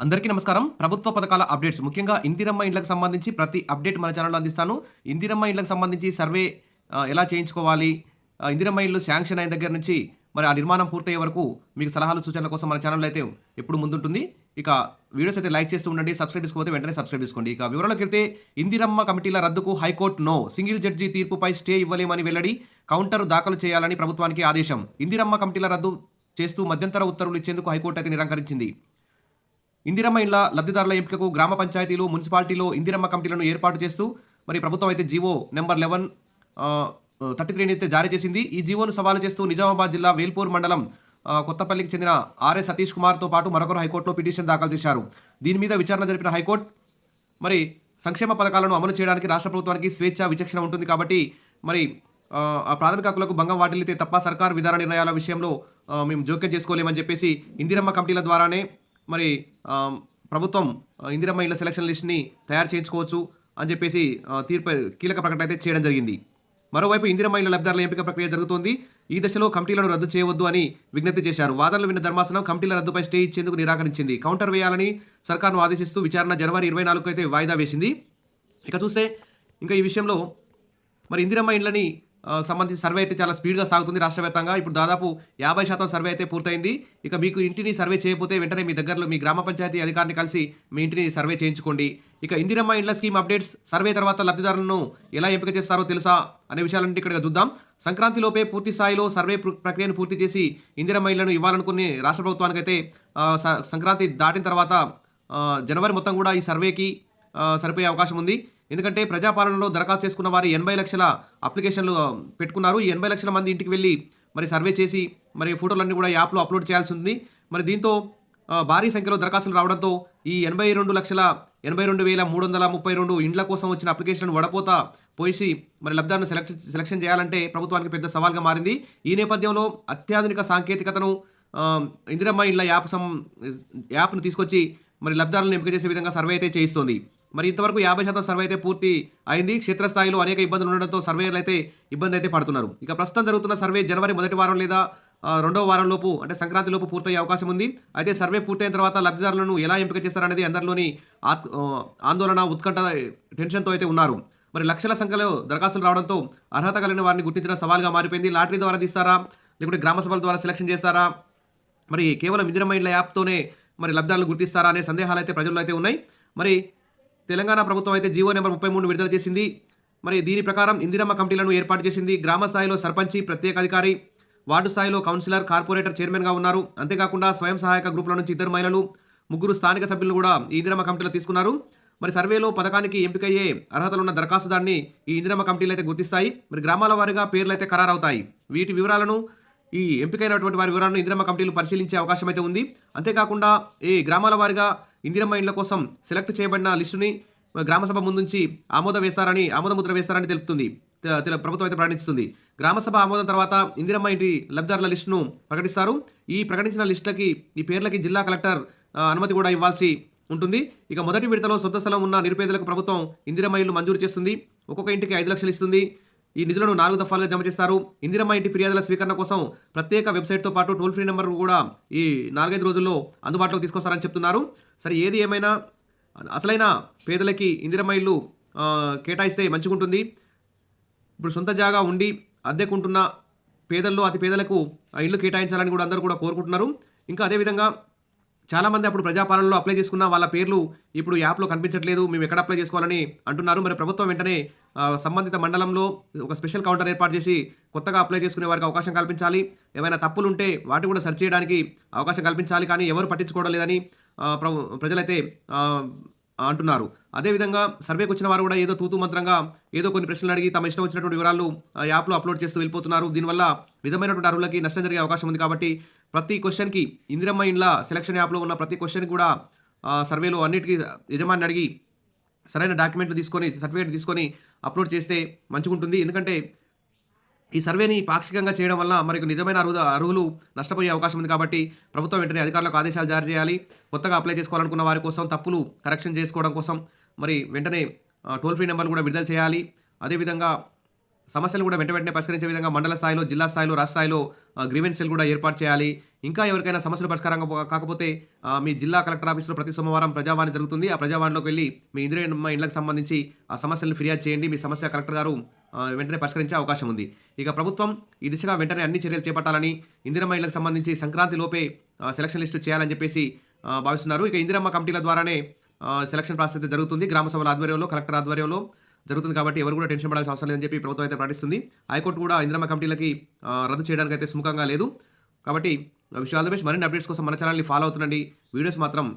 అందరికీ నమస్కారం. ప్రభుత్వ పథకాల అప్డేట్స్ ముఖ్యంగా ఇందిరమ్మ ఇండ్లకు సంబంధించి ప్రతి అప్డేట్ మన ఛానల్‌లో అందిస్తాను. ఇందిరమ్మ ఇండ్లకు సంబంధించి సర్వే ఎలా చేయించుకోవాలి? ఇందిరమ్మ ఇల్లు శాంక్షన్ అయిన దగ్గర నుంచి మరి ఆ నిర్మాణం పూర్తయ్యే వరకు మీకు సలహాలు, సూచనల కోసం మన ఛానల్‌లో అయితే ఎప్పుడు ముందుంటుంది. ఇక వీడియోస్ అయితే లైక్ చేస్తూ ఉండండి. సబ్స్క్రైబ్ చేసుకోకపోతే వెంటనే సబ్స్క్రైబ్ చేసుకోండి. ఇక వివరాలకెళ్తే ఇందిరమ్మ కమిటీల రద్దుకు హైకోర్టు నో. సింగిల్ జడ్జి తీర్పుపై స్టే ఇవ్వలేమని వెల్లడి. కౌంటర్ దాఖలు చేయాలని ప్రభుత్వానికి ఆదేశం. ఇందిరమ్మ కమిటీల రద్దు చేస్తూ మధ్యంతర ఉత్తర్వులు ఇచ్చేందుకు హైకోర్టు అయితే నిరాకరించింది. ఇందిరమ్మ ఇళ్ల లబ్ధిదారుల ఎంపికకు గ్రామ పంచాయతీలు, మున్సిపాలిటీలో ఇందిరమ్మ కమిటీలను ఏర్పాటు చేస్తూ మరి ప్రభుత్వం అయితే జీవో నెంబర్ 1133 అయితే జారీ చేసింది. ఈ జీవోను సవాలు చేస్తూ నిజామాబాద్ జిల్లా వేల్పూర్ మండలం కొత్తపల్లికి చెందిన ఆర్ఎస్ సతీష్ కుమార్తో పాటు మరొకరు హైకోర్టులో పిటిషన్ దాఖలు చేశారు. దీని మీద విచారణ జరిపిన హైకోర్టు మరి సంక్షేమ పథకాలను అమలు చేయడానికి రాష్ట్ర ప్రభుత్వానికి స్వేచ్ఛ, విచక్షణ ఉంటుంది కాబట్టి మరి ఆ ప్రాథమిక హక్కులకు భంగం వాటిల్లితే తప్ప సర్కారు విధాన నిర్ణయాల విషయంలో మేము జోక్యం చేసుకోలేమని చెప్పేసి ఇందిరమ్మ కమిటీల ద్వారానే మరి ప్రభుత్వం ఇందిరమ్మ ఇళ్ల సెలక్షన్ లిస్ట్ని తయారు చేయించుకోవచ్చు అని చెప్పేసి తీర్పు కీలక ప్రకటన అయితే చేయడం జరిగింది. మరోవైపు ఇందిరమ్మ ఇళ్ల లబ్ధిదారుల ఎంపిక ప్రక్రియ జరుగుతోంది. ఈ దశలో కమిటీలను రద్దు చేయవద్దు అని విజ్ఞప్తి చేశారు. వాదనలు విన్న ధర్మాసనం కమిటీల రద్దుపై స్టే ఇచ్చేందుకు నిరాకరించింది. కౌంటర్ వేయాలని సర్కార్ను ఆదేశిస్తూ విచారణ జనవరి 24కు అయితే వాయిదా వేసింది. ఇక చూస్తే ఇంకా ఈ విషయంలో మరి ఇందిరమ్మ ఇళ్లని సంబంధించి సర్వే అయితే చాలా స్పీడ్గా సాగుతుంది రాష్ట్ర వ్యాప్తంగా. ఇప్పుడు దాదాపు 50% సర్వే అయితే పూర్తయింది. ఇక మీకు ఇంటిని సర్వే చేయకపోతే వెంటనే మీ దగ్గరలో మీ గ్రామ పంచాయతీ అధికారిని కలిసి మీ ఇంటిని సర్వే చేయించుకోండి. ఇక ఇందిరమ్మ ఇండ్ల స్కీమ్ అప్డేట్స్, సర్వే తర్వాత లబ్ధిదారులను ఎలా ఎంపిక చేస్తారో తెలుసా అనే విషయాలన్నీ ఇక్కడ చూద్దాం. సంక్రాంతిలోపే పూర్తి స్థాయిలో సర్వే ప్రక్రియను పూర్తి చేసి ఇందిరమ్మ ఇళ్లను ఇవ్వాలనుకుని రాష్ట్ర ప్రభుత్వానికైతే సంక్రాంతి దాటిన తర్వాత జనవరి మొత్తం కూడా ఈ సర్వేకి సరిపోయే అవకాశం ఉంది. ఎందుకంటే ప్రజాపాలనలో దరఖాస్తు చేసుకున్న వారు 80 లక్షల అప్లికేషన్లు పెట్టుకున్నారు. ఈ 80 లక్షల మంది ఇంటికి వెళ్ళి మరి సర్వే చేసి మరి ఫోటోలన్నీ కూడా యాప్లో అప్లోడ్ చేయాల్సి ఉంది. మరి దీంతో భారీ సంఖ్యలో దరఖాస్తులు రావడంతో ఈ 82,82,332 ఇండ్ల కోసం వచ్చిన అప్లికేషన్లను వడపోత పోసి మరి లబ్ధిదారులను సెలక్షన్ చేయాలంటే ప్రభుత్వానికి పెద్ద సవాల్గా మారింది. ఈ నేపథ్యంలో అత్యాధునిక సాంకేతికతను ఇందిరమ్మ ఇళ్ల యాప్ను తీసుకొచ్చి మరి లబ్ధిదారులను ఎంపిక చేసే విధంగా సర్వే అయితే చేయిస్తోంది. మరి ఇంతవరకు 50% సర్వే అయితే పూర్తి అయింది. క్షేత్రస్థాయిలో అనేక ఇబ్బందులు ఉండడంతో సర్వేలు అయితే ఇబ్బంది అయితే పడుతున్నారు. ఇక ప్రస్తుతం జరుగుతున్న సర్వే జనవరి మొదటి వారం లేదా రెండవ వారం లోపు అంటే సంక్రాంతి లోపు పూర్తయ్యే అవకాశం ఉంది. అయితే సర్వే పూర్తయిన తర్వాత లబ్ధిదారులను ఎలా ఎంపిక చేస్తారనేది అందరిలోని ఆందోళన, ఉత్కంఠ, టెన్షన్తో అయితే ఉన్నారు. మరి లక్షల సంఖ్యలో దరఖాస్తులు రావడంతో అర్హత కలిగిన వారిని గుర్తించడం సవాల్గా మారిపోయింది. లాటరీ ద్వారా తీస్తారా, లేకుంటే గ్రామ సభల ద్వారా సెలక్షన్ చేస్తారా, మరి కేవలం ఇందిరమ్మ ఇళ్ల యాప్తోనే మరి లబ్ధిదారులను గుర్తిస్తారా అనే సందేహాలు అయితే ప్రజల్లో అయితే ఉన్నాయి. మరి తెలంగాణ ప్రభుత్వం అయితే జీవో నెంబర్ 33 విడుదల చేసింది. మరి దీని ప్రకారం ఇందిరమ్మ కమిటీలను ఏర్పాటు చేసింది. గ్రామ స్థాయిలో సర్పంచి, ప్రత్యేక అధికారి, వార్డు స్థాయిలో కౌన్సిలర్, కార్పొరేటర్ చైర్మన్గా ఉన్నారు. అంతేకాకుండా స్వయం సహాయక గ్రూపుల నుంచి 2 మహిళలు, 3 స్థానిక సభ్యులను కూడా ఈ ఇందిరమ్మ కమిటీలో తీసుకున్నారు. మరి సర్వేలో పథకానికి ఎంపికయ్యే అర్హతలున్న దరఖాస్తుదారుని ఈ ఇందిరమ్మ కమిటీలు అయితే గుర్తిస్తాయి. మరి గ్రామాల వారీగా పేర్లు అయితే ఖరారవుతాయి. వీటి వివరాలను, ఈ ఎంపికైనటువంటి వారి వివరాలను ఇందిరమ్మ కమిటీలు పరిశీలించే అవకాశం అయితే ఉంది. అంతేకాకుండా ఈ గ్రామాల వారీగా ఇందిరమ్మ ఇండ్ల కోసం సెలెక్ట్ చేయబడిన లిస్టుని గ్రామసభ ముందుంచి ఆమోదముద్ర వేస్తారని తెలుపుతుంది. ప్రభుత్వం అయితే ప్రకటిస్తుంది. గ్రామసభ ఆమోదం తర్వాత ఇందిరమ్మ ఇంటి లబ్ధిదారుల లిస్టును ప్రకటిస్తారు. ఈ ప్రకటించిన లిస్టులకి, ఈ పేర్లకి జిల్లా కలెక్టర్ అనుమతి కూడా ఇవ్వాల్సి ఉంటుంది. ఇక మొదటి విడతలో సొంత స్థలం ఉన్న నిరుపేదలకు ప్రభుత్వం ఇందిరమ్మ ఇల్లు మంజూరు చేస్తుంది. ఒక్కొక్క ఇంటికి 5 లక్షలు ఇస్తుంది. ఈ నిధులను 4 దఫాలుగా జమ చేస్తారు. ఇందిరమ్మ ఇంటి ఫిర్యాదుల స్వీకరణ కోసం ప్రత్యేక వెబ్సైట్తో పాటు టోల్ ఫ్రీ నెంబర్ కూడా ఈ 4-5 రోజుల్లో అందుబాటులోకి తీసుకొస్తారని చెప్తున్నారు. సరే, ఏది ఏమైనా అసలైన పేదలకి ఇందిరమ్మ ఇల్లు కేటాయిస్తే మంచిగుంటుంది. ఇప్పుడు సొంత జాగా ఉండి అద్దెకుంటున్న పేదల్లో అతి పేదలకు ఇల్లు కేటాయించాలని కూడా అందరూ కూడా కోరుకుంటున్నారు. ఇంకా అదేవిధంగా చాలామంది అప్పుడు ప్రజాపాలనలో అప్లై చేసుకున్న వాళ్ళ పేర్లు ఇప్పుడు యాప్లో కనిపించట్లేదు, మేము ఎక్కడ అప్లై చేసుకోవాలని అంటున్నారు. మరి ప్రభుత్వం వెంటనే సంబంధిత మండలంలో ఒక స్పెషల్ కౌంటర్ ఏర్పాటు చేసి కొత్తగా అప్లై చేసుకునే వారికి అవకాశం కల్పించాలి. ఏమైనా తప్పులు ఉంటే వాటి కూడా సర్చ్ చేయడానికి అవకాశం కల్పించాలి. కానీ ఎవరు పట్టించుకోవడం లేదని ప్రజలైతే అంటున్నారు. అదేవిధంగా సర్వేకి వచ్చిన వారు కూడా ఏదో తూతూ మంత్రంగా ఏదో కొన్ని ప్రశ్నలు అడిగి తమ ఇష్టం వచ్చినటువంటి వివరాలు యాప్లో అప్లోడ్ చేస్తూ వెళ్ళిపోతున్నారు. దీనివల్ల నిజమైనటువంటి అర్హులకి నష్టం జరిగే అవకాశం ఉంది. కాబట్టి ప్రతి క్వశ్చన్కి ఇందిరమ్మ ఇండ్ల సెలక్షన్ యాప్లో ఉన్న ప్రతి క్వశ్చన్కి కూడా సర్వేలో అన్నిటికీ యజమాని అడిగి సరైన డాక్యుమెంట్లు తీసుకొని, సర్టిఫికేట్ తీసుకొని అప్లోడ్ చేస్తే మంచిగుంటుంది. ఎందుకంటే ఈ సర్వేని పాక్షికంగా చేయడం వల్ల మనకు నిజమైన అర్హులు నష్టపోయే అవకాశం ఉంది. కాబట్టి ప్రభుత్వం వెంటనే అధికారులకు ఆదేశాలు జారీ చేయాలి. కొత్తగా అప్లై చేసుకోవాలనుకున్న వారి కోసం, తప్పులు కరెక్షన్ చేసుకోవడం కోసం మరి వెంటనే టోల్ ఫ్రీ నెంబర్లు కూడా విడుదల చేయాలి. అదేవిధంగా సమస్యలు కూడా వెంటనే పరిష్కరించే విధంగా మండల స్థాయిలో, జిల్లా స్థాయిలో, రాష్ట్ర స్థాయిలో గ్రీవెన్స్ సెల్ కూడా ఏర్పాటు చేయాలి. ఇంకా ఎవరికైనా సమస్యలు పరిష్కారం కాకపోతే మీ జిల్లా కలెక్టర్ ఆఫీస్‌లో ప్రతి సోమవారం ప్రజావాణి జరుగుతుంది. ఆ ప్రజావాణిలోకి వెళ్లి మీ ఇందిరమ్మ ఇండ్లకు సంబంధించి ఆ సమస్యలను ఫిర్యాదు చేయండి. మీ సమస్య కలెక్టర్ గారు వెంటనే పరిష్కరించే అవకాశం ఉంది. ఇక ప్రభుత్వం ఈ దిశగా వెంటనే అన్ని చర్యలు చేపట్టాలని, ఇందిరమ్మ ఇళ్లకు సంబంధించి సంక్రాంతి లోపే సెలక్షన్ లిస్టు చేయాలని చెప్పేసి భావిస్తున్నారు. ఇక ఇందిరమ్మ కమిటీల ద్వారానే సెలక్షన్ ప్రాసెస్ అయితే జరుగుతుంది. గ్రామ సభల ఆధ్వర్యంలో, కలెక్టర్ ఆధ్వర్యంలో జరుగుతుంది కాబట్టి ఎవరు కూడా టెన్షన్ పడాల్సిన అవసరం లేదని చెప్పి ప్రభుత్వం అయితే ప్రకటిస్తుంది. హైకోర్టు కూడా ఇందిరమ్మ కమిటీలకి రద్దు చేయడానికి అయితే సుముఖంగా లేదు. కాబట్టి విష్ ఆల్ ది బెస్ట్. మరిన్ని అప్డేట్స్ కోసం మన ఛానల్ని ఫాలో అవుతుండండి. వీడియోస్ మాత్రం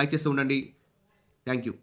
లైక్ చేస్తూ ఉండండి. Thank you.